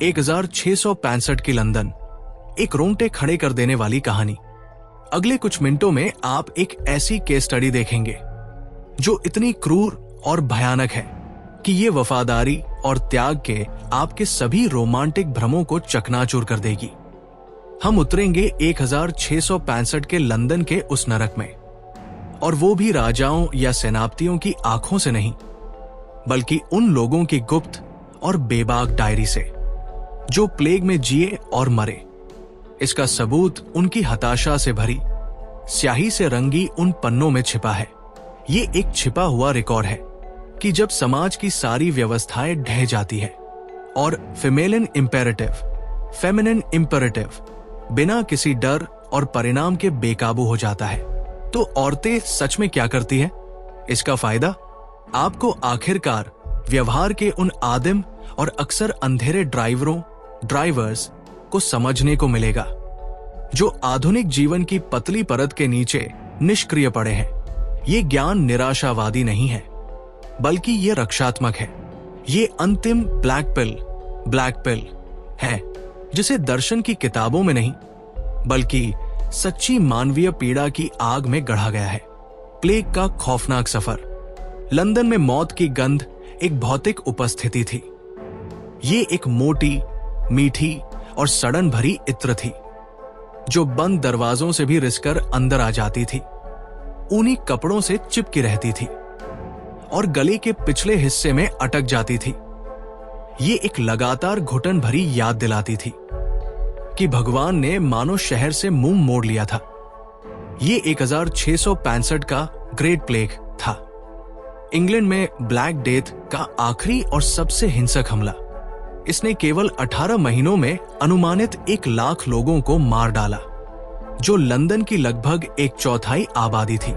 1665 की लंदन, एक रोंगटे खड़े कर देने वाली कहानी। अगले कुछ मिनटों में आप एक ऐसी केस स्टडी देखेंगे जो इतनी क्रूर और भयानक है कि ये वफादारी और त्याग के आपके सभी रोमांटिक भ्रमों को चकनाचूर कर देगी। हम उतरेंगे 1665 के लंदन के उस नरक में, और वो भी राजाओं या सेनापतियों की आंखों से नहीं, बल्कि उन लोगों की गुप्त और बेबाक डायरी से जो प्लेग में जिए और मरे। इसका सबूत उनकी हताशा से भरी, स्याही से रंगी उन पन्नों में छिपा है। ये एक छिपा हुआ रिकॉर्ड है कि जब समाज की सारी व्यवस्थाएं ढह जाती है और फेमिनिन इंपेरेटिव बिना किसी डर और परिणाम के बेकाबू हो जाता है, तो औरतें सच में क्या करती हैं? इसका फायदा आपको आखिरकार व्यवहार के उन आदिम और अक्सर अंधेरे ड्राइवर्स को समझने को मिलेगा, जो आधुनिक जीवन की पतली परत के नीचे निष्क्रिय पड़े हैं। ये ज्ञान निराशावादी नहीं है, बल्कि ये रक्षात्मक है। ये अंतिम ब्लैक पिल है, जिसे दर्शन की किताबों में नहीं, बल्कि सच्ची मानवीय पीड़ा की आग में गढ़ा गया है। प्लेग का खौफनाक सफर। लंदन में मौत की गंध एक भौतिक उपस्थिति थी। ये एक मोटी, मीठी और सड़न भरी इत्र थी, जो बंद दरवाजों से भी रिसकर अंदर आ जाती थी, ऊनी कपड़ों से चिपकी रहती थी और गले के पिछले हिस्से में अटक जाती थी। ये एक लगातार घुटन भरी याद दिलाती थी कि भगवान ने मानो शहर से मुंह मोड़ लिया था। ये 1665 का ग्रेट प्लेग था, इंग्लैंड में ब्लैक डेथ का आखिरी और सबसे हिंसक हमला। इसने केवल 18 महीनों में अनुमानित 1 लाख लोगों को मार डाला, जो लंदन की लगभग 1/4 आबादी थी।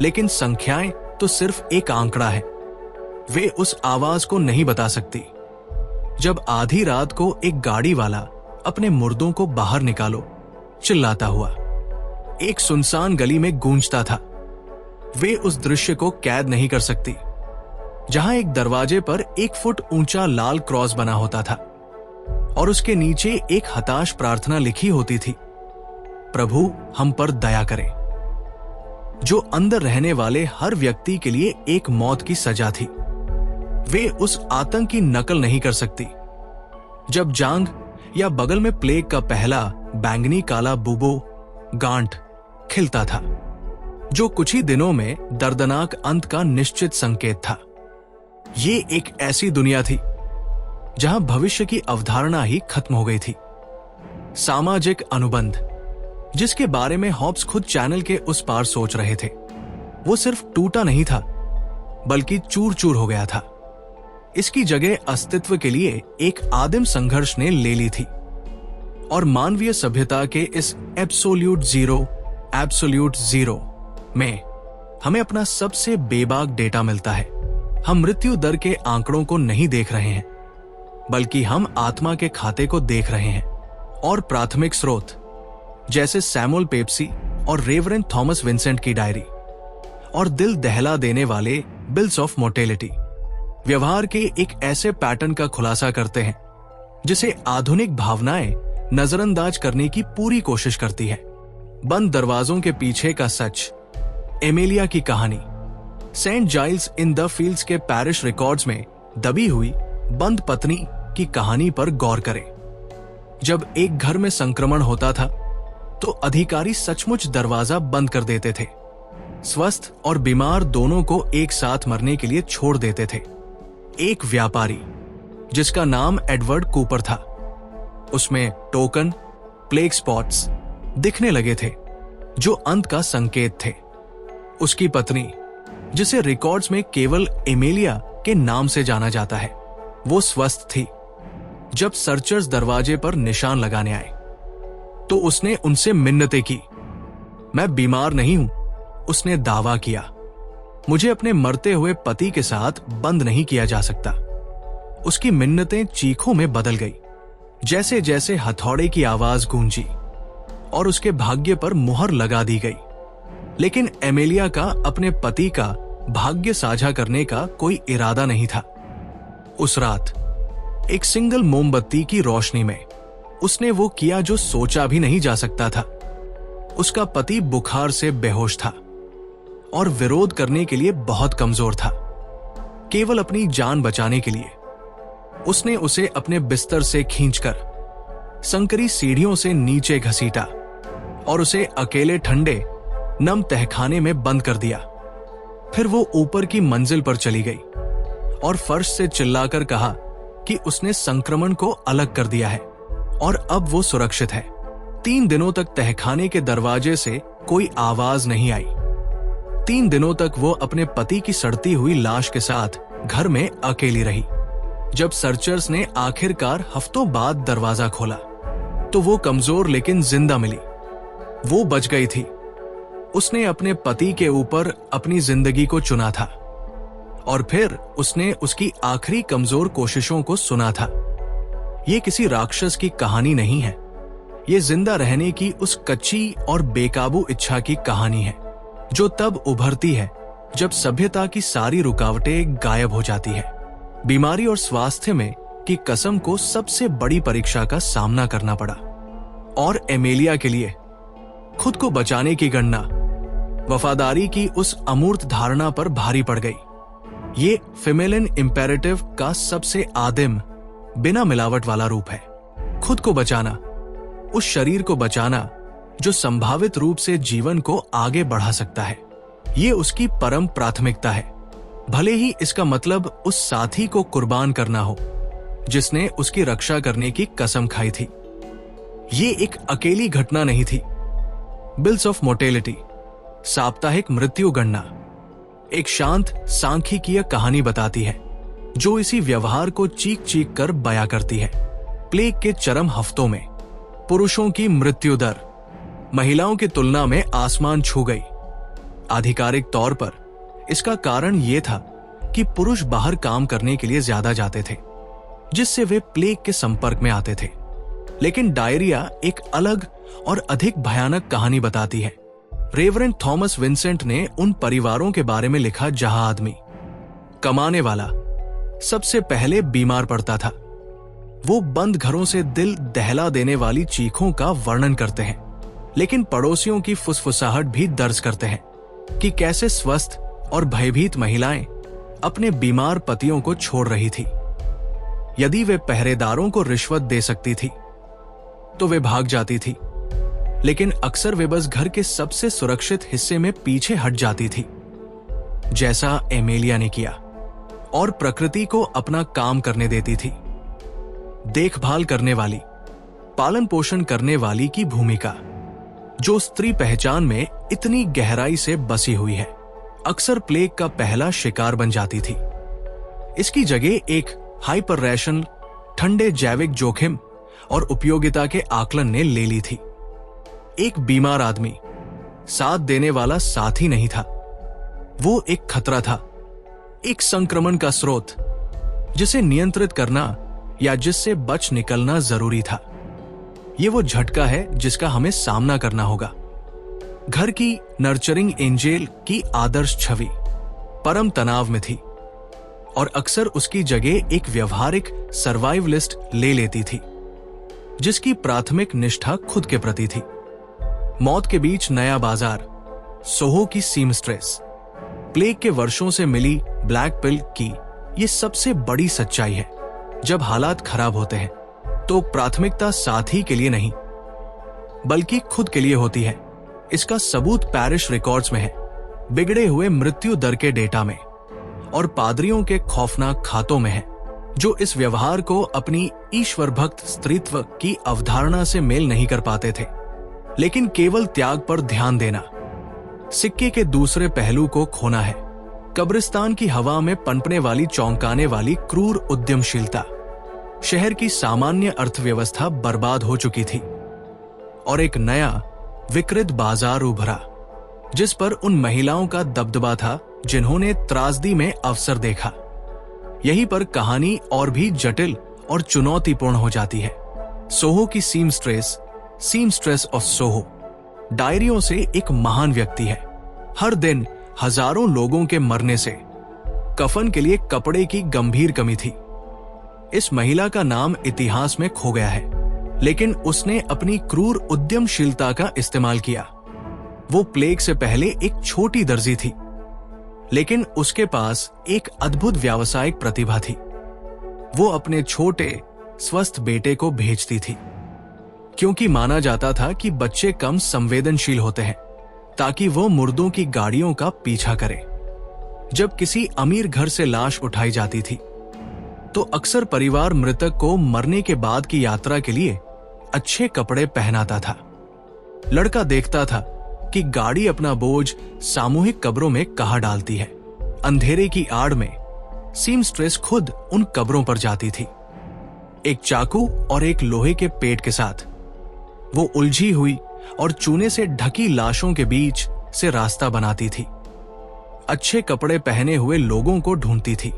लेकिन संख्याएं तो सिर्फ एक आंकड़ा है। वे उस आवाज को नहीं बता सकती जब आधी रात को एक गाड़ी वाला अपने मुर्दों को बाहर निकालो चिल्लाता हुआ एक सुनसान गली में गूंजता था। वे उस दृश्य को कैद नहीं कर सकती, जहां एक दरवाजे पर 1 फुट ऊंचा लाल क्रॉस बना होता था और उसके नीचे एक हताश प्रार्थना लिखी होती थी, प्रभु हम पर दया करें, जो अंदर रहने वाले हर व्यक्ति के लिए एक मौत की सजा थी। वे उस आतंक की नकल नहीं कर सकती। जब जांग या बगल में प्लेग का पहला बैंगनी काला बुबो गांठ खिलता था, जो कुछ ही दिनों में दर्दनाक अंत का निश्चित संकेत था। ये एक ऐसी दुनिया थी जहां भविष्य की अवधारणा ही खत्म हो गई थी। सामाजिक अनुबंध, जिसके बारे में हॉब्स खुद चैनल के उस पार सोच रहे थे, वो सिर्फ टूटा नहीं था, बल्कि चूर चूर हो गया था। इसकी जगह अस्तित्व के लिए एक आदिम संघर्ष ने ले ली थी, और मानवीय सभ्यता के इस एब्सोल्यूट जीरो में हमें अपना सबसे बेबाक डेटा मिलता है। हम मृत्यु दर के आंकड़ों को नहीं देख रहे हैं, बल्कि हम आत्मा के खाते को देख रहे हैं। और प्राथमिक स्रोत जैसे सैमुअल पेप्सी और रेवरेंड थॉमस विंसेंट की डायरी और दिल दहला देने वाले बिल्स ऑफ मोर्टेलिटी व्यवहार के एक ऐसे पैटर्न का खुलासा करते हैं जिसे आधुनिक भावनाएं नजरअंदाज करने की पूरी कोशिश करती है। बंद दरवाजों के पीछे का सच, एमेलिया की कहानी, Saint Giles in the Fields के पैरिश रिकॉर्ड्स में दबी हुई बंद पत्नी की कहानी पर गौर करें। जब एक घर में संक्रमण होता था तो अधिकारी सचमुच दरवाजा बंद कर देते थे, स्वस्थ और बीमार दोनों को एक साथ मरने के लिए छोड़ देते थे। एक व्यापारी जिसका नाम एडवर्ड कूपर था, उसमें टोकन प्लेग स्पॉट्स दिखने लगे थे जो अंत का संकेत थे। उसकी पत्नी, जिसे रिकॉर्ड्स में केवल एमेलिया के नाम से जाना जाता है, वो स्वस्थ थी। जब सर्चर्स दरवाजे पर निशान लगाने आए तो उसने उनसे मिन्नतें की। मैं बीमार नहीं हूं, उसने दावा किया। मुझे अपने मरते हुए पति के साथ बंद नहीं किया जा सकता। उसकी मिन्नतें चीखों में बदल गई जैसे जैसे हथौड़े की आवाज गूंजी और उसके भाग्य पर मुहर लगा दी गई। लेकिन एमेलिया का अपने पति का भाग्य साझा करने का कोई इरादा नहीं था। उस रात एक सिंगल मोमबत्ती की रोशनी में उसने वो किया जो सोचा भी नहीं जा सकता था। उसका पति बुखार से बेहोश था और विरोध करने के लिए बहुत कमजोर था। केवल अपनी जान बचाने के लिए उसने उसे अपने बिस्तर से खींचकर संकरी सीढ़ियों से नीचे घसीटा और उसे अकेले ठंडे नम तहखाने में बंद कर दिया। फिर वो ऊपर की मंजिल पर चली गई और फर्श से चिल्लाकर कहा कि उसने संक्रमण को अलग कर दिया है और अब वो सुरक्षित है। 3 दिनों तक तहखाने के दरवाजे से कोई आवाज नहीं आई। 3 दिनों तक वो अपने पति की सड़ती हुई लाश के साथ घर में अकेली रही। जब सर्चर्स ने आखिरकार हफ्तों बाद दरवाजा खोला तो वो कमजोर लेकिन जिंदा मिली। वो बच गई थी। उसने अपने पति के ऊपर अपनी जिंदगी को चुना था और फिर उसने उसकी आखिरी कमजोर कोशिशों को सुना था। ये किसी राक्षस की कहानी नहीं है। ये जिंदा रहने की उस कच्ची और बेकाबू इच्छा की कहानी है जो तब उभरती है जब सभ्यता की सारी रुकावटें गायब हो जाती है। बीमारी और स्वास्थ्य में की कसम को सबसे बड़ी परीक्षा का सामना करना पड़ा और एमेलिया के लिए खुद को बचाने की गणना वफादारी की उस अमूर्त धारणा पर भारी पड़ गई। ये फेमिनिन इंपेरेटिव का सबसे आदिम बिना मिलावट वाला रूप है। खुद को बचाना, उस शरीर को बचाना जो संभावित रूप से जीवन को आगे बढ़ा सकता है। ये उसकी परम प्राथमिकता है, भले ही इसका मतलब उस साथी को कुर्बान करना हो जिसने उसकी रक्षा करने की कसम खाई थी। ये एक अकेली घटना नहीं थी। बिल्स ऑफ मोर्टेलिटी, साप्ताहिक मृत्यु गणना, एक शांत सांख्यिकीय कहानी बताती है जो इसी व्यवहार को चीख चीख कर बयां करती है। प्लेग के चरम हफ्तों में पुरुषों की मृत्यु दर महिलाओं की तुलना में आसमान छू गई। आधिकारिक तौर पर इसका कारण यह था कि पुरुष बाहर काम करने के लिए ज्यादा जाते थे जिससे वे प्लेग के संपर्क में आते थे। लेकिन डायरिया एक अलग और अधिक भयानक कहानी बताती है। रेवरेंड थॉमस विंसेंट ने उन परिवारों के बारे में लिखा जहां आदमी कमाने वाला सबसे पहले बीमार पड़ता था। वो बंद घरों से दिल दहला देने वाली चीखों का वर्णन करते हैं, लेकिन पड़ोसियों की फुसफुसाहट भी दर्ज करते हैं कि कैसे स्वस्थ और भयभीत महिलाएं अपने बीमार पतियों को छोड़ रही थी। यदि वे पहरेदारों को रिश्वत दे सकती थी तो वे भाग जाती थी, लेकिन अक्सर वे बस घर के सबसे सुरक्षित हिस्से में पीछे हट जाती थी, जैसा एमेलिया ने किया, और प्रकृति को अपना काम करने देती थी। देखभाल करने वाली, पालन पोषण करने वाली की भूमिका जो स्त्री पहचान में इतनी गहराई से बसी हुई है, अक्सर प्लेग का पहला शिकार बन जाती थी। इसकी जगह एक हाइपर रैशनल ठंडे जैविक जोखिम और उपयोगिता के आकलन ने ले ली थी। एक बीमार आदमी साथ देने वाला साथी नहीं था, वो एक खतरा था, एक संक्रमण का स्रोत जिसे नियंत्रित करना या जिससे बच निकलना जरूरी था। ये वो झटका है जिसका हमें सामना करना होगा। घर की नर्चरिंग एंजेल की आदर्श छवि परम तनाव में थी और अक्सर उसकी जगह एक व्यवहारिक सर्वाइवलिस्ट ले लेती थी जिसकी प्राथमिक निष्ठा खुद के प्रति थी। मौत के बीच नया बाजार, सोहो की सीमस्ट्रेस, प्लेग के वर्षों से मिली ब्लैक पिल की ये सबसे बड़ी सच्चाई है। जब हालात खराब होते हैं तो प्राथमिकता साथी के लिए नहीं बल्कि खुद के लिए होती है। इसका सबूत पैरिश रिकॉर्ड्स में है, बिगड़े हुए मृत्यु दर के डेटा में और पादरियों के खौफनाक खातों में है जो इस व्यवहार को अपनी ईश्वर भक्त स्त्रीत्व की अवधारणा से मेल नहीं कर पाते थे। लेकिन केवल त्याग पर ध्यान देना सिक्के के दूसरे पहलू को खोना है। कब्रिस्तान की हवा में पनपने वाली चौंकाने वाली क्रूर उद्यमशीलता, शहर की सामान्य अर्थव्यवस्था बर्बाद हो चुकी थी और एक नया विकृत बाजार उभरा जिस पर उन महिलाओं का दबदबा था जिन्होंने त्रासदी में अवसर देखा। यहीं पर कहानी और भी जटिल और चुनौतीपूर्ण हो जाती है। सोहो की सीमस्ट्रेस ऑफ सोहो डायरियों से एक महान व्यक्ति है। हर दिन हजारों लोगों के मरने से कफन के लिए कपड़े की गंभीर कमी थी। इस महिला का नाम इतिहास में खो गया है, लेकिन उसने अपनी क्रूर उद्यमशीलता का इस्तेमाल किया। वो प्लेग से पहले एक छोटी दर्जी थी, लेकिन उसके पास एक अद्भुत व्यावसायिक प्रतिभा थी। वो अपने छोटे स्वस्थ बेटे को भेजती थी, क्योंकि माना जाता था कि बच्चे कम संवेदनशील होते हैं, ताकि वो मुर्दों की गाड़ियों का पीछा करे। जब किसी अमीर घर से लाश उठाई जाती थी, तो अक्सर परिवार मृतक को मरने के बाद की यात्रा के लिए अच्छे कपड़े पहनाता था। लड़का देखता था कि गाड़ी अपना बोझ सामूहिक कब्रों में कहाँ डालती है। अंधेरे की आड़ में सीमस्ट्रेस खुद उन कब्रों पर जाती थी, एक चाकू और एक लोहे के पेट के साथ। वो उलझी हुई और चूने से ढकी लाशों के बीच से रास्ता बनाती थी, अच्छे कपड़े पहने हुए लोगों को ढूंढती थी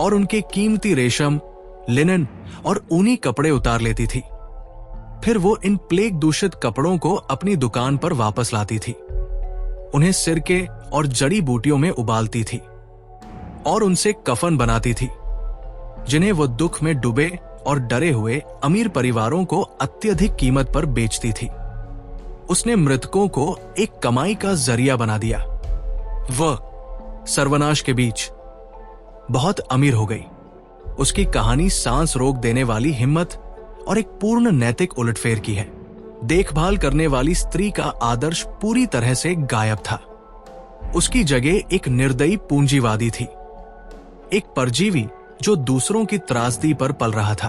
और उनके कीमती रेशम, लिनन और ऊनी कपड़े उतार लेती थी। फिर वो इन प्लेग दूषित कपड़ों को अपनी दुकान पर वापस लाती थी, उन्हें सिरके और जड़ी बूटियों में उबालती थी और उनसे कफन बनाती थी, जिन्हें वो दुख में डूबे और डरे हुए अमीर परिवारों को अत्यधिक कीमत पर बेचती थी। उसने मृतकों को एक कमाई का जरिया बना दिया। वह सर्वनाश के बीच बहुत अमीर हो गई। उसकी कहानी सांस रोक देने वाली हिम्मत और एक पूर्ण नैतिक उलटफेर की है। देखभाल करने वाली स्त्री का आदर्श पूरी तरह से गायब था। उसकी जगह एक निर्दयी पूंजीवादी थी, एक परजीवी जो दूसरों की त्रासदी पर पल रहा था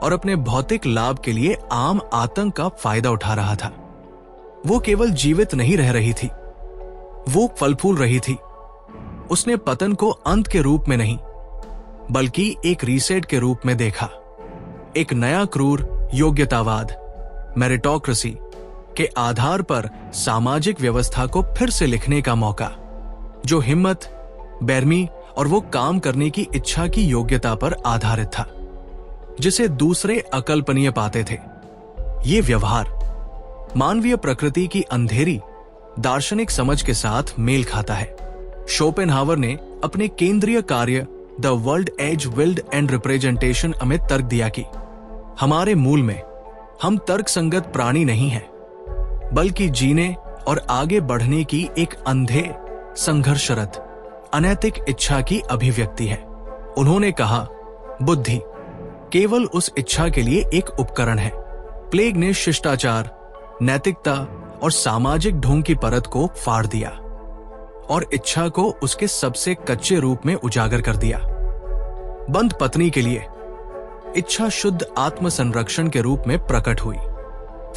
और अपने भौतिक लाभ के लिए आम आतंक का फायदा उठा रहा था। वो केवल जीवित नहीं रह रही थी, वो फल फूल रही थी। उसने पतन को अंत के रूप में नहीं, बल्कि एक रीसेट के रूप में देखा। एक नया क्रूर योग्यतावाद, मेरिटोक्रेसी के आधार पर सामाजिक व्यवस्था को फिर से लिखने का मौका, जो हिम्मत, बेरमी और वो काम करने की इच्छा की योग्यता पर आधारित था, जिसे दूसरे अकल्पनीय पाते थे। ये व्यवहार मानवीय प्रकृति की अंधेरी दार्शनिक समझ के साथ मेल खाता है। शोपेनहावर ने अपने केंद्रीय कार्य the world as will and representation में तर्क दिया कि हमारे मूल में हम तर्कसंगत प्राणी नहीं हैं, बल्कि जीने और आगे बढ़ने की एक अंधे, संघर्षरत, अनैतिक इच्छा की अभिव्यक्ति है। उन्होंने कहा, बुद्धि केवल उस इच्छा के लिए एक उपकरण है। प्लेग ने शिष्टाचार, नैतिकता और सामाजिक ढोंग की परत को फाड़ दिया और इच्छा को उसके सबसे कच्चे रूप में उजागर कर दिया। बंद पत्नी के लिए इच्छा शुद्ध आत्मसंरक्षण के रूप में प्रकट हुई।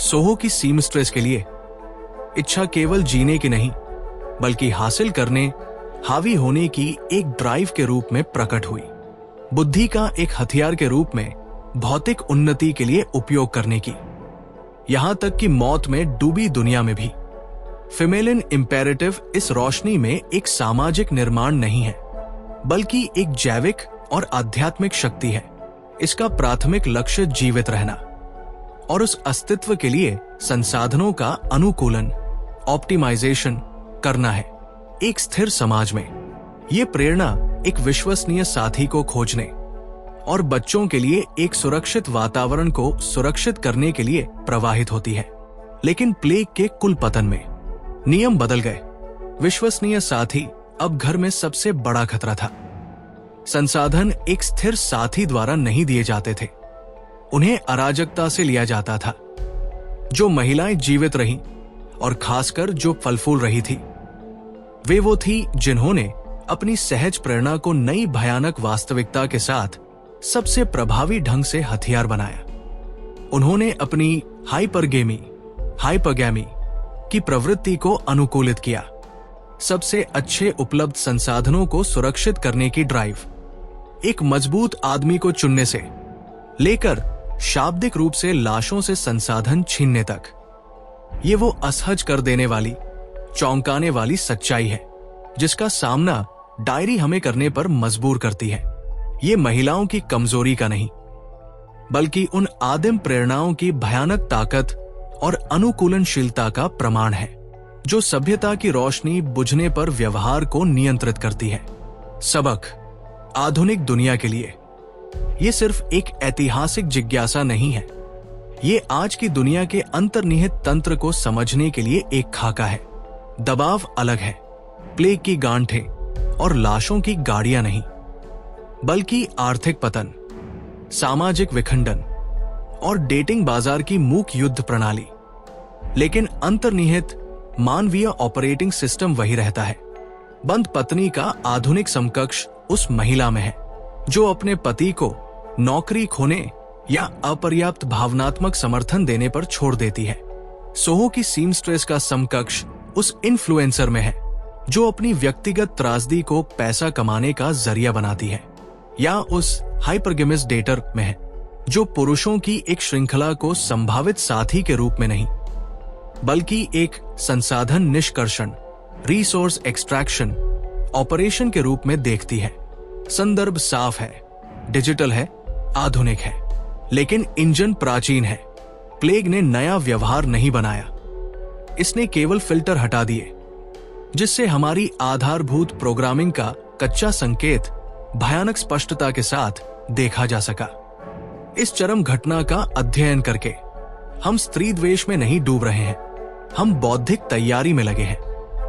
सोहो की सीमस्ट्रेस के लिए इच्छा केवल जीने की नहीं, बल्कि हासिल करने, हावी होने की एक ड्राइव के रूप में प्रकट हुई। बुद्धि का एक हथियार के रूप में भौतिक उन्नति के लिए उपयोग करने की, यहां तक कि मौत में डूबी दुनिया में भी। फीमेलिन इंपेरेटिव इस रोशनी में एक सामाजिक निर्माण नहीं है, बल्कि एक जैविक और आध्यात्मिक शक्ति है। इसका प्राथमिक लक्ष्य जीवित रहना और उस अस्तित्व के लिए संसाधनों का अनुकूलन, ऑप्टिमाइजेशन करना है। एक स्थिर समाज में यह प्रेरणा एक विश्वसनीय साथी को खोजने और बच्चों के लिए एक सुरक्षित वातावरण को सुरक्षित करने के लिए प्रवाहित होती है। लेकिन प्लेग के कुल पतन में नियम बदल गए। विश्वसनीय साथी अब घर में सबसे बड़ा खतरा था। संसाधन एक स्थिर साथी द्वारा नहीं दिए जाते थे, उन्हें अराजकता से लिया जाता था। जो महिलाएं जीवित रहीं और खासकर जो फल फूल रही थी, वे वो थी जिन्होंने अपनी सहज प्रेरणा को नई भयानक वास्तविकता के साथ सबसे प्रभावी ढंग से हथियार बनाया। उन्होंने अपनी हाइपरगैमी की प्रवृत्ति को अनुकूलित किया। सबसे अच्छे उपलब्ध संसाधनों को सुरक्षित करने की ड्राइव, एक मजबूत आदमी को चुनने से लेकर शाब्दिक रूप से लाशों से संसाधन छीनने तक, ये वो असहज कर देने वाली, चौंकाने वाली सच्चाई है जिसका सामना डायरी हमें करने पर मजबूर करती है। ये महिलाओं की कमजोरी का नहीं, बल्कि उन आदिम प्रेरणाओं की भयानक ताकत और अनुकूलनशीलता का प्रमाण है, जो सभ्यता की रोशनी बुझने पर व्यवहार को नियंत्रित करती है। सबक आधुनिक दुनिया के लिए ये सिर्फ एक ऐतिहासिक जिज्ञासा नहीं है, ये आज की दुनिया के अंतर्निहित तंत्र को समझने के लिए एक खाका है। दबाव अलग है, प्लेग की गांठें और लाशों की गाड़ियां नहीं, बल्कि आर्थिक पतन, सामाजिक विखंडन और डेटिंग बाजार की मूक युद्ध प्रणाली। लेकिन अंतर्निहित मानवीय ऑपरेटिंग सिस्टम वही रहता है। बंद पत्नी का आधुनिक समकक्ष उस महिला में है जो अपने पति को नौकरी खोने या अपर्याप्त भावनात्मक समर्थन देने पर छोड़ देती है। सोहो की सीमस्ट्रेस का समकक्ष उस इन्फ्लुएंसर में है जो अपनी व्यक्तिगत त्रासदी को पैसा कमाने का जरिया बनाती है, या उस हाइपरगेमिस डेटर में है जो पुरुषों की एक श्रृंखला को संभावित साथी के रूप में नहीं, बल्कि एक संसाधन निष्कर्षण रिसोर्स एक्सट्रैक्शन ऑपरेशन के रूप में देखती है। संदर्भ साफ है, डिजिटल है, आधुनिक है, लेकिन इंजन प्राचीन है। प्लेग ने नया व्यवहार नहीं बनाया, इसने केवल फिल्टर हटा दिए जिससे हमारी आधारभूत प्रोग्रामिंग का कच्चा संकेत भयानक स्पष्टता के साथ देखा जा सका। इस चरम घटना का अध्ययन करके हम स्त्री द्वेष में नहीं डूब रहे हैं, हम बौद्धिक तैयारी में लगे हैं।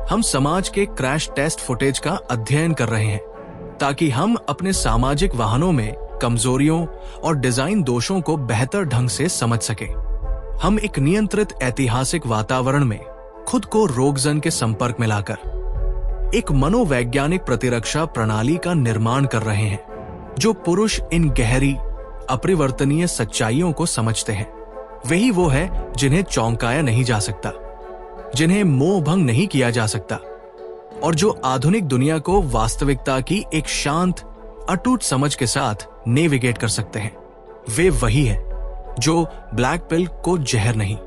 हम समाज के क्रैश टेस्ट फुटेज का अध्ययन कर रहे हैं ताकि हम अपने सामाजिक वाहनों में कमजोरियों और डिजाइन दोषों को बेहतर ढंग से समझ सके। हम एक नियंत्रित ऐतिहासिक वातावरण में खुद को रोगजन के संपर्क में लाकर एक मनोवैज्ञानिक प्रतिरक्षा प्रणाली का निर्माण कर रहे हैं जो पुरुष इन गहरी अपरिवर्तनीय सच्चाइयों को समझते हैं। वही वो है जिन्हें चौंकाया नहीं जा सकता, जिन्हें मोह भंग नहीं किया जा सकता, और जो आधुनिक दुनिया को वास्तविकता की एक शांत अटूट समझ के साथ नेविगेट कर सकते हैं। वे वही है जो ब्लैक पिल को जहर नहीं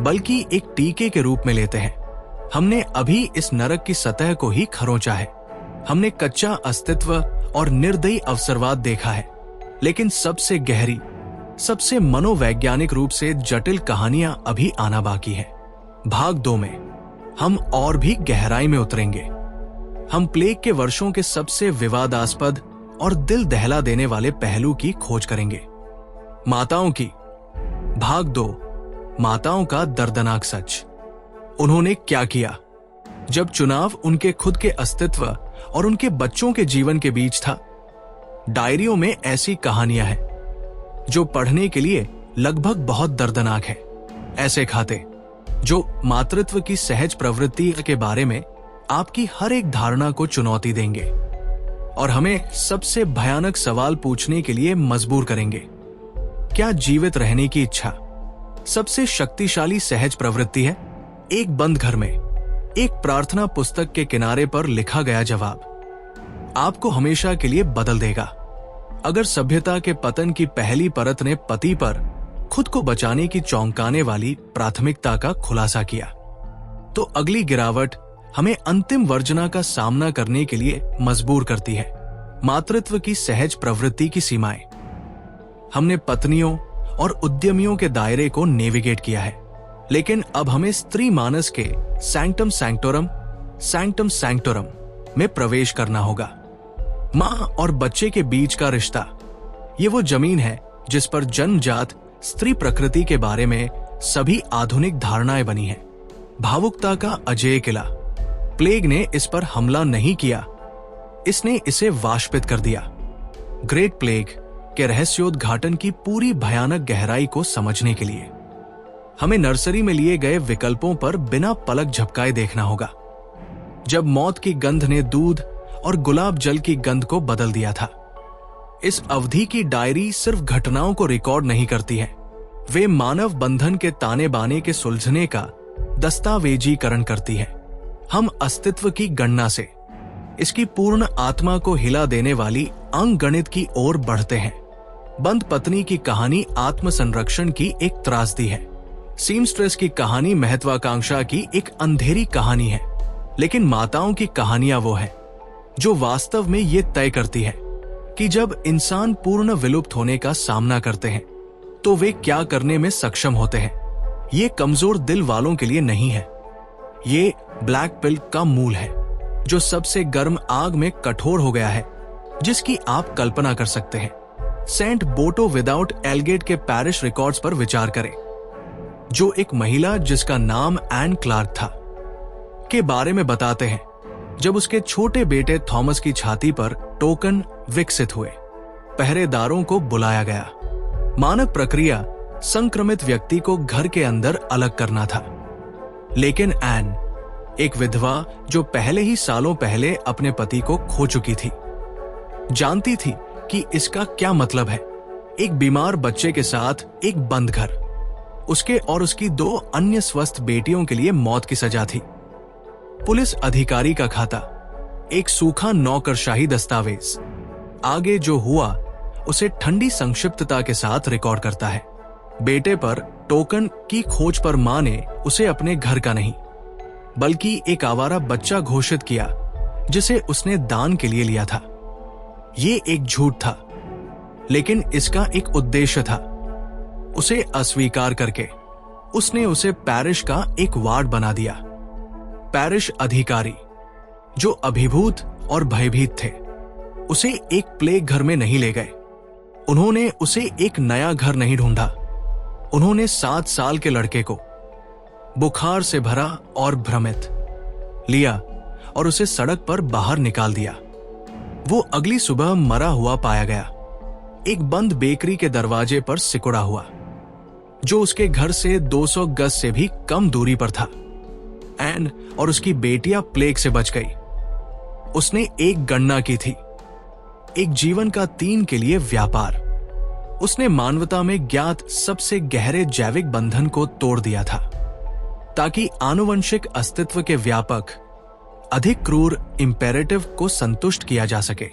बल्कि एक टीके के रूप में लेते हैं। हमने अभी इस नरक की सतह को ही खरोंचा है। हमने कच्चा अस्तित्व और निर्दयी अवसरवाद देखा है, लेकिन सबसे गहरी, सबसे मनोवैज्ञानिक रूप से जटिल कहानियां अभी आना बाकी है। भाग 2 में हम और भी गहराई में उतरेंगे। हम प्लेग के वर्षों के सबसे विवादास्पद और दिल दहला देने वाले पहलू की खोज करेंगे। माताओं की। भाग 2, माताओं का दर्दनाक सच। उन्होंने क्या किया जब चुनाव उनके खुद के अस्तित्व और उनके बच्चों के जीवन के बीच था। डायरियों में ऐसी कहानियां हैं जो पढ़ने के लिए लगभग बहुत दर्दनाक है। ऐसे खाते जो मातृत्व की सहज प्रवृत्ति के बारे में आपकी हर एक धारणा को चुनौती देंगे और हमें सबसे भयानक सवाल पूछने के लिए मजबूर करेंगे। क्या जीवित रहने की इच्छा सबसे शक्तिशाली सहज प्रवृत्ति है? एक बंद घर में एक प्रार्थना पुस्तक के किनारे पर लिखा गया जवाब आपको हमेशा के लिए बदल देगा। अगर सभ्यता के पतन की पहली परत ने पति पर खुद को बचाने की चौंकाने वाली प्राथमिकता का खुलासा किया, तो अगली गिरावट हमें अंतिम वर्जना का सामना करने के लिए मजबूर करती है। मातृत्व की सहज प्रवृत्ति की सीमाएं। हमने पत्नियों और उद्यमियों के दायरे को नेविगेट किया है, लेकिन अब हमें स्त्री मानस के सैंक्टम सैंक्टोरम में प्रवेश करना होगा। मां और बच्चे के बीच का रिश्ता, ये वो जमीन है जिस पर जन्मजात स्त्री प्रकृति के बारे में सभी आधुनिक धारणाएं बनी हैं। भावुकता का अजेय किला। प्लेग ने इस पर हमला नहीं किया, इसने इसे वाष्पित कर दिया। ग्रेट प्लेग के रहस्योद्घाटन की पूरी भयानक गहराई को समझने के लिए हमें नर्सरी में लिए गए विकल्पों पर बिना पलक झपकाए देखना होगा। जब मौत की गंध ने दूध और गुलाब जल की गंध को बदल दिया था। इस अवधि की डायरी सिर्फ घटनाओं को रिकॉर्ड नहीं करती है, वे मानव बंधन के ताने बाने के सुलझने का दस्तावेजीकरण करती है। हम अस्तित्व की गणना से इसकी पूर्ण आत्मा को हिला देने वाली अंकगणित की ओर बढ़ते हैं। बंद पत्नी की कहानी आत्म संरक्षण की एक त्रासदी है। सीमस्ट्रेस की कहानी महत्वाकांक्षा की एक अंधेरी कहानी है, लेकिन माताओं की कहानियां वो है जो वास्तव में ये तय करती है कि जब इंसान पूर्ण विलुप्त होने का सामना करते हैं तो वे क्या करने में सक्षम होते हैं। ये कमजोर दिल वालों के लिए नहीं है, ये ब्लैक पिल का मूल है जो सबसे गर्म आग में कठोर हो गया है जिसकी आप कल्पना कर सकते हैं। सेंट बोटो विदाउट एलगेट के पैरिश रिकॉर्ड्स पर विचार करें, जो एक महिला जिसका नाम एन क्लार्क था के बारे में बताते हैं। जब उसके छोटे बेटे थॉमस की छाती पर टोकन विकसित हुए, पहरेदारों को बुलाया गया। मानक प्रक्रिया संक्रमित व्यक्ति को घर के अंदर अलग करना था, लेकिन एन, एक विधवा जो पहले ही सालों पहले अपने पति को खो चुकी थी, जानती थी कि इसका क्या मतलब है। एक बीमार बच्चे के साथ एक बंद घर, उसके और उसकी 2 अन्य स्वस्थ बेटियों के लिए मौत की सजा थी। पुलिस अधिकारी का खाता, एक सूखा नौकरशाही दस्तावेज, आगे जो हुआ उसे ठंडी संक्षिप्तता के साथ रिकॉर्ड करता है। बेटे पर टोकन की खोज पर मां ने उसे अपने घर का नहीं, बल्कि एक आवारा बच्चा घोषित किया जिसे उसने दान के लिए लिया था। ये एक झूठ था, लेकिन इसका एक उद्देश्य था। उसे अस्वीकार करके उसने उसे पैरिश का एक वार्ड बना दिया। पैरिश अधिकारी, जो अभिभूत और भयभीत थे, उसे एक प्लेग घर में नहीं ले गए। उन्होंने उसे एक नया घर नहीं ढूंढा। उन्होंने 7 साल के लड़के को बुखार से भरा और भ्रमित लिया और उसे सड़क पर बाहर निकाल दिया। वो अगली सुबह मरा हुआ पाया गया, एक बंद बेकरी के दरवाजे पर सिकुड़ा हुआ, जो उसके घर से 200 गज से भी कम दूरी पर था। एन और उसकी बेटियां प्लेग से बच गई। उसने एक गणना की थी, एक जीवन का 3 के लिए व्यापार। उसने मानवता में ज्ञात सबसे गहरे जैविक बंधन को तोड़ दिया था, ताकि आनुवंशिक अस्तित्व के व्यापक, अधिक क्रूर इंपेरेटिव को संतुष्ट किया जा सके।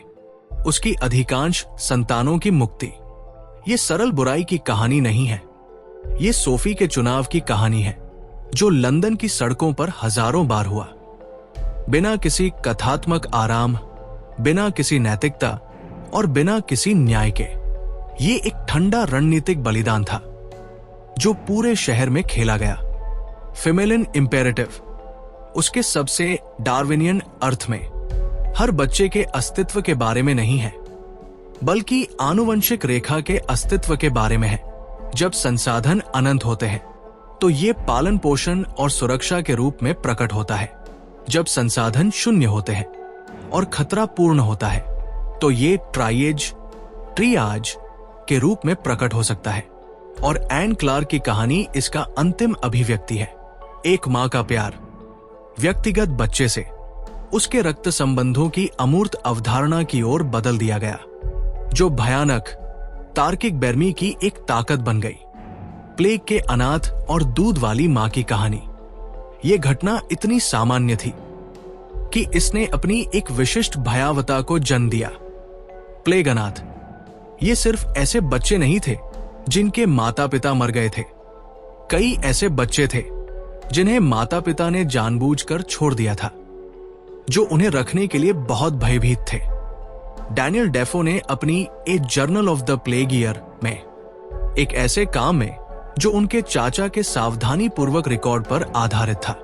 उसकी अधिकांश संतानों की मुक्ति। ये सरल बुराई की कहानी नहीं है, ये सोफी के चुनाव की कहानी है, जो लंदन की सड़कों पर हजारों बार हुआ, बिना किसी कथात्मक आराम, बिना किसी नैतिकता और बिना किसी न्याय के। ये एक ठंडा रणनीतिक बलिदान था जो पूरे शहर में खेला गया। फेमिनिन इंपेरेटिव, उसके सबसे डार्विनियन अर्थ में, हर बच्चे के अस्तित्व के बारे में नहीं है, बल्कि आनुवंशिक रेखा के अस्तित्व के बारे में है। जब संसाधन अनंत होते हैं तो ये पालन पोषण और सुरक्षा के रूप में प्रकट होता है। जब संसाधन शून्य होते हैं और खतरा पूर्ण होता है तो ये ट्रियाज के रूप में प्रकट हो सकता है। और एन क्लार्क की कहानी इसका अंतिम अभिव्यक्ति है। एक मां का प्यार व्यक्तिगत बच्चे से उसके रक्त संबंधों की अमूर्त अवधारणा की ओर बदल दिया गया, जो भयानक तार्किक बेरमी की एक ताकत बन गई। प्लेग के अनाथ और दूध वाली मां की कहानी। यह घटना इतनी सामान्य थी कि इसने अपनी एक विशिष्ट भयावता को जन्म दिया। प्लेग अनाथ, ये सिर्फ ऐसे बच्चे नहीं थे जिनके माता पिता मर गए थे। कई ऐसे बच्चे थे जिन्हें माता पिता ने जानबूझकर छोड़ दिया था, जो उन्हें रखने के लिए बहुत भयभीत थे। डैनियल डेफो ने अपनी a journal of the plague year में, एक ऐसे काम में जो उनके चाचा के सावधानी पूर्वक रिकॉर्ड पर आधारित था,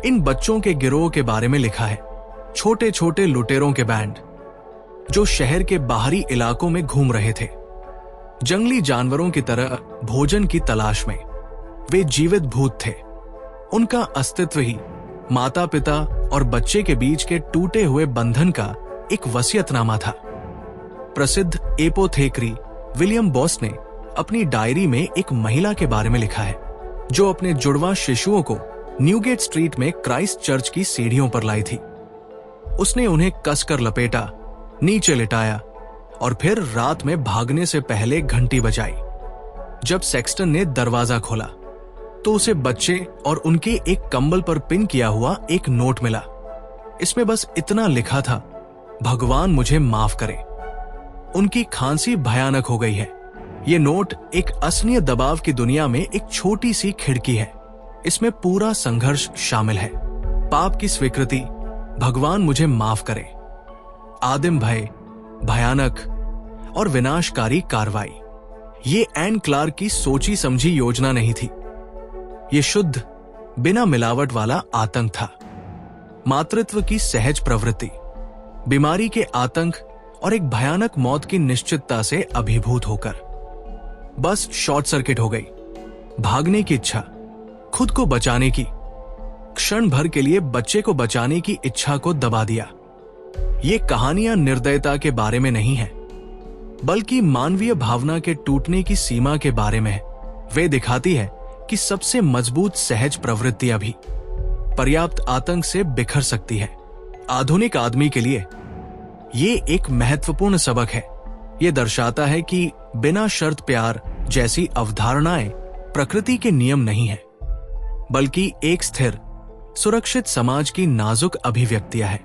इन बच्चों के गिरोह के बारे में लिखा है। छोटे छोटे लुटेरों के बैंड जो शहर के बाहरी इलाकों में घूम रहे थे, जंगली जानवरों की तरह भोजन की तलाश में। वे जीवित भूत थे। उनका अस्तित्व ही माता पिता और बच्चे के बीच के टूटे हुए बंधन का एक वसीयतनामा था। प्रसिद्ध एपोथेकरी विलियम बॉस ने अपनी डायरी में एक महिला के बारे में लिखा है जो अपने जुड़वा शिशुओं को न्यूगेट स्ट्रीट में क्राइस्ट चर्च की सीढ़ियों पर लाई थी। उसने उन्हें कसकर लपेटा, नीचे लिटाया और फिर रात में भागने से पहले घंटी बजाई। जब सेक्सटन ने दरवाजा खोला तो उसे बच्चे और उनके एक कंबल पर पिन किया हुआ एक नोट मिला। इसमें बस इतना लिखा था, भगवान मुझे माफ करे, उनकी खांसी भयानक हो गई है। ये नोट एक असनीय दबाव की दुनिया में एक छोटी सी खिड़की है। इसमें पूरा संघर्ष शामिल है। पाप की स्वीकृति, भगवान मुझे माफ करे, आदिम भय, भयानक और विनाशकारी कार्रवाई। ये एन क्लार्क की सोची समझी योजना नहीं थी। ये शुद्ध, बिना मिलावट वाला आतंक था। मातृत्व की सहज प्रवृत्ति, बीमारी के आतंक और एक भयानक मौत की निश्चितता से अभिभूत होकर। बस शॉर्ट सर्किट हो गई। भागने की इच्छा, खुद को बचाने की, क्षण भर के लिए बच्चे को बचाने की इच्छा को दबा दिया। ये कहानियां निर्दयता के बारे में नहीं है, बल्कि मानवीय भावना के टूटने की सीमा के बारे में है। वे दिखाती है कि सबसे मजबूत सहज प्रवृत्तियां भी पर्याप्त आतंक से बिखर सकती है। आधुनिक आदमी के लिए ये एक महत्वपूर्ण सबक है। ये दर्शाता है कि बिना शर्त प्यार जैसी अवधारणाएं प्रकृति के नियम नहीं है, बल्कि एक स्थिर, सुरक्षित समाज की नाजुक अभिव्यक्तियां हैं।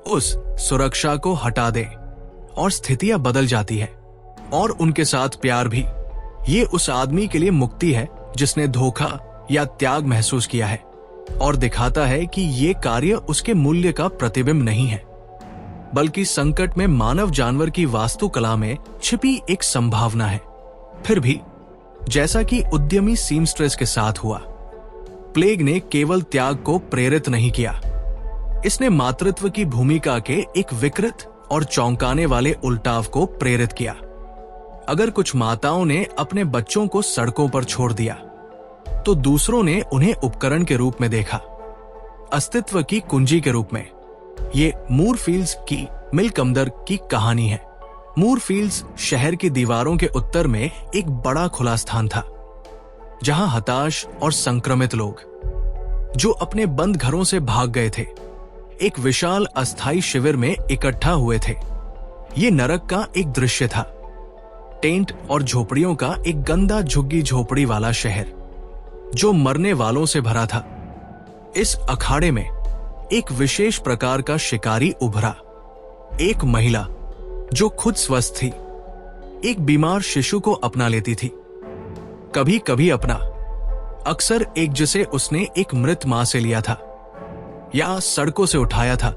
उस सुरक्षा को हटा दे और स्थितियां बदल जाती है, और उनके साथ प्यार भी। ये उस आदमी के लिए मुक्ति है जिसने धोखा या त्याग महसूस किया है, और दिखाता है कि ये कार्य उसके मूल्य का प्रतिबिंब नहीं है, बल्कि संकट में मानव जानवर की वास्तुकला में छिपी एक संभावना है। फिर भी जैसा कि उद्यमी सीमस्ट्रेस के साथ हुआ, प्लेग ने केवल त्याग को प्रेरित नहीं किया, इसने मातृत्व की भूमिका के एक विकृत और चौंकाने वाले उल्टाव को प्रेरित किया। अगर कुछ माताओं ने अपने बच्चों को सड़कों पर छोड़ दिया, तो दूसरों ने उन्हें उपकरण के रूप में देखा, अस्तित्व की कुंजी के रूप में। ये मूरफील्ड्स की मिलकमदर की कहानी है। मूरफील्ड्स शहर की दीवारों के उत्तर में एक बड़ा खुला स्थान था, जहां हताश और संक्रमित लोग, जो अपने बंद घरों से भाग गए थे, एक विशाल अस्थायी शिविर में इकट्ठा हुए थे। ये नरक का एक दृश्य था, टेंट और झोपड़ियों का एक गंदा झुग्गी झोपड़ी वाला शहर, जो मरने वालों से भरा था। इस अखाड़े में एक विशेष प्रकार का शिकारी उभरा, एक महिला जो खुद स्वस्थ थी, एक बीमार शिशु को अपना लेती थी, कभी कभी अपना, अक्सर एक जिसे उसने एक मृत मां से लिया था या सड़कों से उठाया था।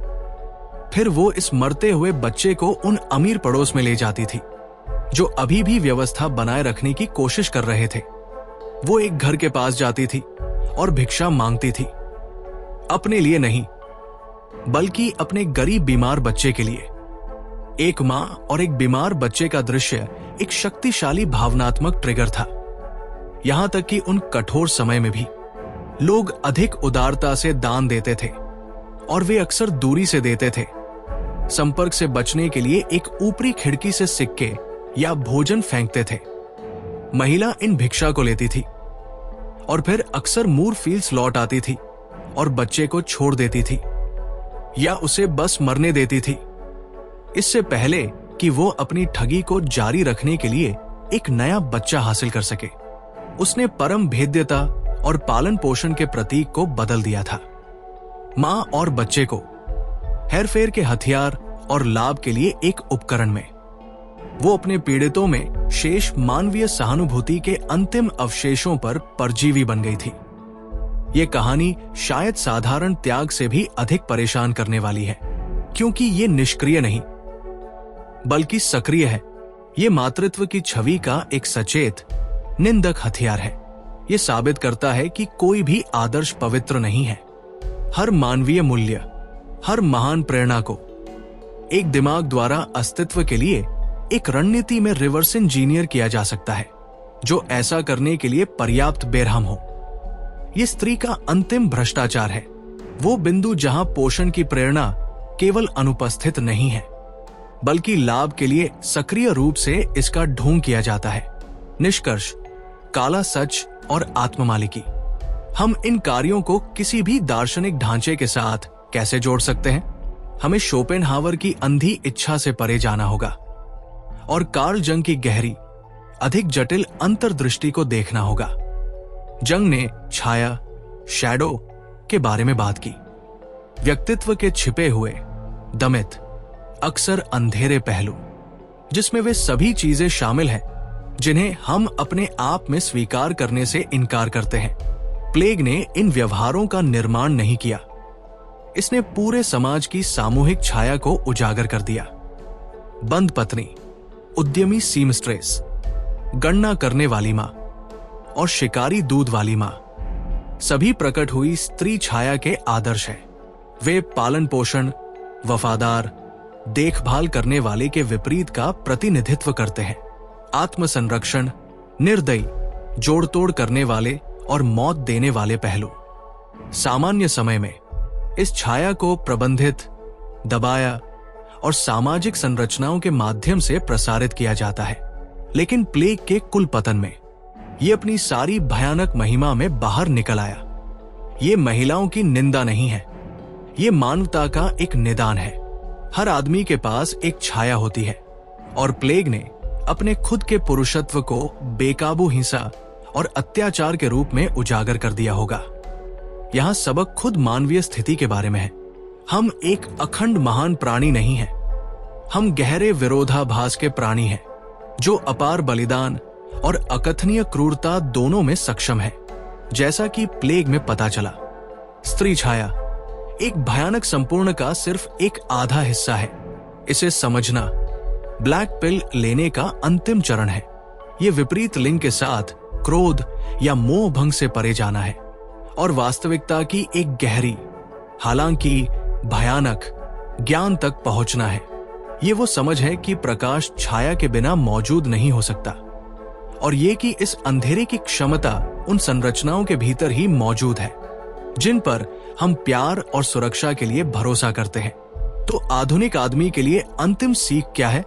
फिर वो इस मरते हुए बच्चे को उन अमीर पड़ोस में ले जाती थी, जो अभी भी व्यवस्था बनाए रखने की कोशिश कर रहे थे। वो एक घर के पास जाती थी और भिक्षा मांगती थी, अपने लिए नहीं, बल्कि अपने गरीब बीमार बच्चे के लिए। एक मां और एक बीमार बच्चे का दृश्य एक शक्तिशाली भावनात्मक ट्रिगर था। यहां तक कि उन कठोर समय में भी लोग अधिक उदारता से दान देते थे, और वे अक्सर दूरी से देते थे, संपर्क से बचने के लिए एक ऊपरी खिड़की से सिक्के या भोजन फेंकते थे। महिला इन भिक्षा को लेती थी और फिर अक्सर मूरफील्ड्स लौट आती थी और बच्चे को छोड़ देती थी या उसे बस मरने देती थी, इससे पहले कि वो अपनी ठगी को जारी रखने के लिए एक नया बच्चा हासिल कर सके। उसने परम भेद्यता और पालन पोषण के प्रतीक को बदल दिया था। मां और बच्चे को हेरफेर के हथियार और लाभ के लिए एक उपकरण में, वो अपने पीड़ितों में शेष मानवीय सहानुभूति के अंतिम अवशेषों पर परजीवी बन गई थी। ये कहानी शायद साधारण त्याग से भी अधिक परेशान करने वाली है, क्योंकि ये निष्क्रिय नहीं बल्कि सक्रिय है। ये मातृत्व की छवि का एक सचेत निंदक हथियार है। ये साबित करता है कि कोई भी आदर्श पवित्र नहीं है। हर मानवीय मूल्य, हर महान प्रेरणा को एक दिमाग द्वारा अस्तित्व के लिए एक रणनीति में रिवर्स इंजीनियर किया जा सकता है, जो ऐसा करने के लिए पर्याप्त बेरहम हो। ये स्त्री का अंतिम भ्रष्टाचार है, वो बिंदु जहां पोषण की प्रेरणा केवल अनुपस्थित नहीं है, बल्कि लाभ के लिए सक्रिय रूप से इसका ढोंग किया जाता है। निष्कर्ष, काला सच और आत्ममालिकी। हम इन कार्यों को किसी भी दार्शनिक ढांचे के साथ कैसे जोड़ सकते हैं? हमें शोपेनहावर की अंधी इच्छा से परे जाना होगा और कार्ल जंग की गहरी, अधिक जटिल अंतर्दृष्टि को देखना होगा। जंग ने छाया, शैडो के बारे में बात की, व्यक्तित्व के छिपे हुए, दमित, अक्सर अंधेरे पहलू, जिसमें वे सभी चीजें शामिल हैं जिन्हें हम अपने आप में स्वीकार करने से इनकार करते हैं। प्लेग ने इन व्यवहारों का निर्माण नहीं किया, इसने पूरे समाज की सामूहिक छाया को उजागर कर दिया। बंद पत्नी, उद्यमी सीमस्ट्रेस, गणना करने वाली मां और शिकारी दूध वाली मां, सभी प्रकट हुई स्त्री छाया के आदर्श हैं। वे पालन पोषण, वफादार, देखभाल करने वाले के विपरीत का प्रतिनिधित्व करते हैं। आत्मसंरक्षण, निर्दयी, जोड़तोड़ करने वाले और मौत देने वाले पहलू। सामान्य समय में इस छाया को प्रबंधित, दबाया और सामाजिक संरचनाओं के माध्यम से प्रसारित किया जाता है, लेकिन प्लेग के कुल पतन में यह अपनी सारी भयानक महिमा में बाहर निकल आया। ये महिलाओं की निंदा नहीं है, ये मानवता का एक निदान है। हर आदमी के पास एक छाया होती है और प्लेग ने अपने खुद के पुरुषत्व को बेकाबू हिंसा और अत्याचार के रूप में उजागर कर दिया होगा। यहां सबक खुद मानवीय स्थिति के बारे में है। हम एक अखंड महान प्राणी नहीं हैं, हम गहरे विरोधाभास के प्राणी हैं जो अपार बलिदान और अकथनीय क्रूरता दोनों में सक्षम है। जैसा कि प्लेग में पता चला, स्त्री छाया एक भयानक संपूर्ण का सिर्फ एक आधा हिस्सा है। इसे समझना ब्लैक पिल लेने का अंतिम चरण है। यह विपरीत लिंग के साथ क्रोध या मोह भंग से परे जाना है और वास्तविकता की एक गहरी, हालांकि भयानक ज्ञान तक पहुंचना है। यह वो समझ है कि प्रकाश छाया के बिना मौजूद नहीं हो सकता और ये कि इस अंधेरे की क्षमता उन संरचनाओं के भीतर ही मौजूद है जिन पर हम प्यार और सुरक्षा के लिए भरोसा करते हैं। तो आधुनिक आदमी के लिए अंतिम सीख क्या है?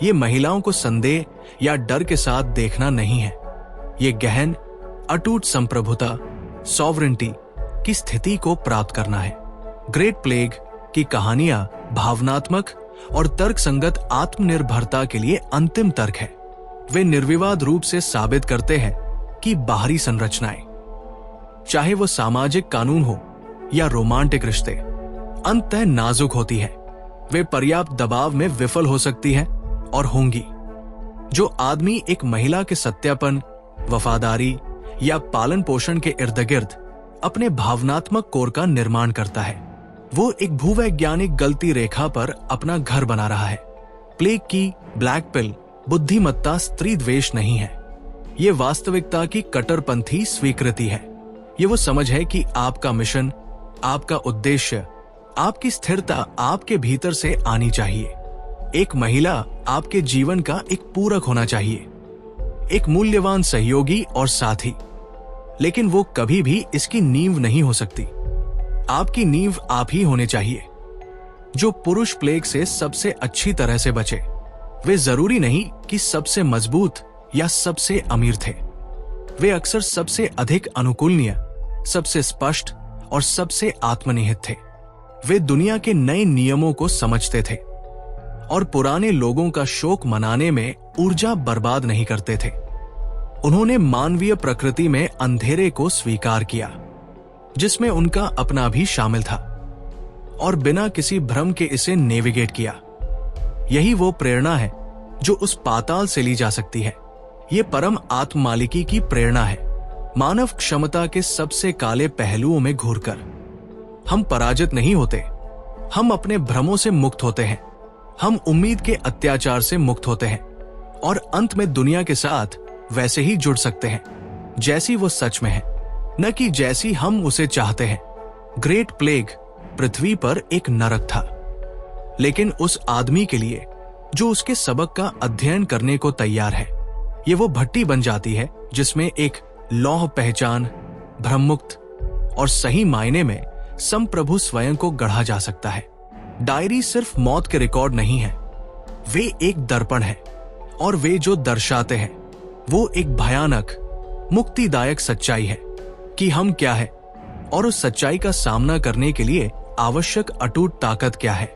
ये महिलाओं को संदेह या डर के साथ देखना नहीं है। ये गहन, अटूट संप्रभुता, सॉवरेंटी की स्थिति को प्राप्त करना है। ग्रेट प्लेग की कहानियां भावनात्मक और तर्कसंगत आत्मनिर्भरता के लिए अंतिम तर्क है। वे निर्विवाद रूप से साबित करते हैं कि बाहरी संरचनाएं, चाहे वो सामाजिक कानून हो या रोमांटिक रिश्ते, अंततः नाजुक होती है। वे पर्याप्त दबाव में विफल हो सकती हैं और होंगी। जो आदमी एक महिला के सत्यापन, वफादारी या पालन पोषण के इर्द गिर्द अपने भावनात्मक कोर का निर्माण करता है, वो एक भूवैज्ञानिक गलती रेखा पर अपना घर बना रहा है। प्लेग की ब्लैक पिल बुद्धिमत्ता स्त्री द्वेष नहीं है, ये वास्तविकता की कट्टरपंथी स्वीकृति है। ये वो समझ है कि आपका मिशन, आपका उद्देश्य, आपकी स्थिरता आपके भीतर से आनी चाहिए। एक महिला आपके जीवन का एक पूरक होना चाहिए, एक मूल्यवान सहयोगी और साथी, लेकिन वो कभी भी इसकी नींव नहीं हो सकती। आपकी नींव आप ही होने चाहिए। जो पुरुष प्लेग से सबसे अच्छी तरह से बचे, वे जरूरी नहीं कि सबसे मजबूत या सबसे अमीर थे। वे अक्सर सबसे अधिक अनुकूलनीय, सबसे स्पष्ट और सबसे आत्मनिहित थे। वे दुनिया के नए नियमों को समझते थे और पुराने लोगों का शोक मनाने में ऊर्जा बर्बाद नहीं करते थे। उन्होंने मानवीय प्रकृति में अंधेरे को स्वीकार किया, जिसमें उनका अपना भी शामिल था, और बिना किसी भ्रम के इसे नेविगेट किया। यही वो प्रेरणा है जो उस पाताल से ली जा सकती है। ये परम आत्म मालिकी की प्रेरणा है। मानव क्षमता के सबसे काले पहलुओं में घूरकर हम पराजित नहीं होते, हम अपने भ्रमों से मुक्त होते हैं, हम उम्मीद के अत्याचार से मुक्त होते हैं और अंत में दुनिया के साथ वैसे ही जुड़ सकते हैं जैसी वो सच में है, न कि जैसी हम उसे चाहते हैं। ग्रेट प्लेग पृथ्वी पर एक नरक था, लेकिन उस आदमी के लिए जो उसके सबक का अध्ययन करने को तैयार है, ये वो भट्टी बन जाती है जिसमें एक लौह पहचान, भ्रममुक्त और सही मायने में संप्रभु स्वयं को गढ़ा जा सकता है। डायरी सिर्फ मौत के रिकॉर्ड नहीं है, वे एक दर्पण है, और वे जो दर्शाते हैं वो एक भयानक, मुक्तिदायक सच्चाई है कि हम क्या है और उस सच्चाई का सामना करने के लिए आवश्यक अटूट ताकत क्या है।